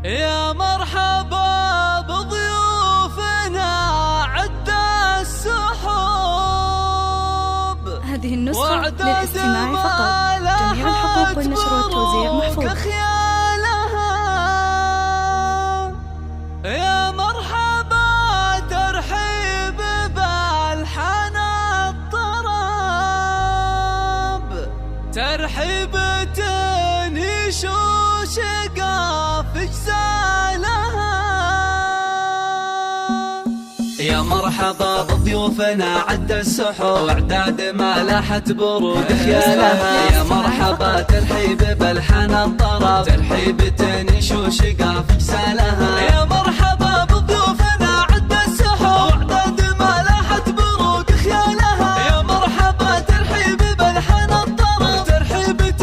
يا مرحبا بضيوفنا عد السحوب. هذه النسخة للاستماع فقط. جميع الحقوق والنشر والتوزيع محفوظ. يا مرحبا ترحيب بالحن الطرب، ترحيبة وشقاف اجزالها. يا مرحبا بضيوفنا عد السحور، اعداد ما لاحت برود خيالها. يا مرحبا ترحيب بالحن الطرب، ترحيبة وشقاف اجزالها. يا مرحبا بضيوفنا عد السحور، اعداد ما لاحت برود خيالها. يا مرحبا ترحيب بالحن الطرب، ترحيبة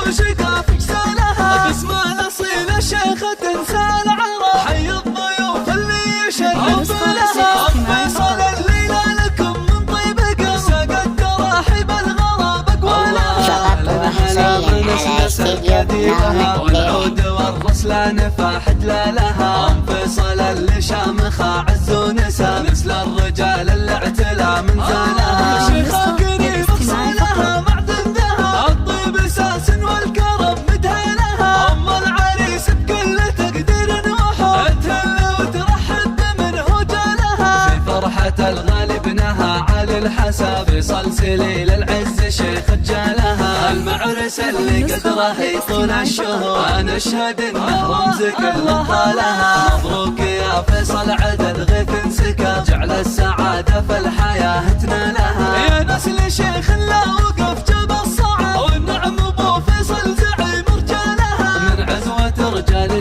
وشقاف اجزالها. باسم الاصيل الشيخة تنسى العرب، حي الضيوف اللي يشرف لها. فيصل الليلة لكم من طيب قلب، ساقت تراحيب الغراب اقوالها. لها من اسلسل قديمها، والعود والرسلان فاحت لها. ام فيصل اللي شامخة عز ونسى، مثل الرجال اللي اعتلى من زالها. شيخة قريب اصولها معدن ذهب، الطيب اساس والكرم مدهنها. ام العريس بكل تقدير وحب، تهل وترحب بمنه جالها. في فرحة الغالي ابنها علي الحسب، فيصل سليل العز شيخ جالها. المعرس اللي قدره يطول الشهور، انا اشهد انه رمز كل طالها. مبروك يا فيصل عدل غيث انسكب، جعل السعادة في الحياة تنالها. يا نسل شيخ لا وقف جبل صعب، والنعم ابو فيصل زعيم رجالها. من عزوة رجال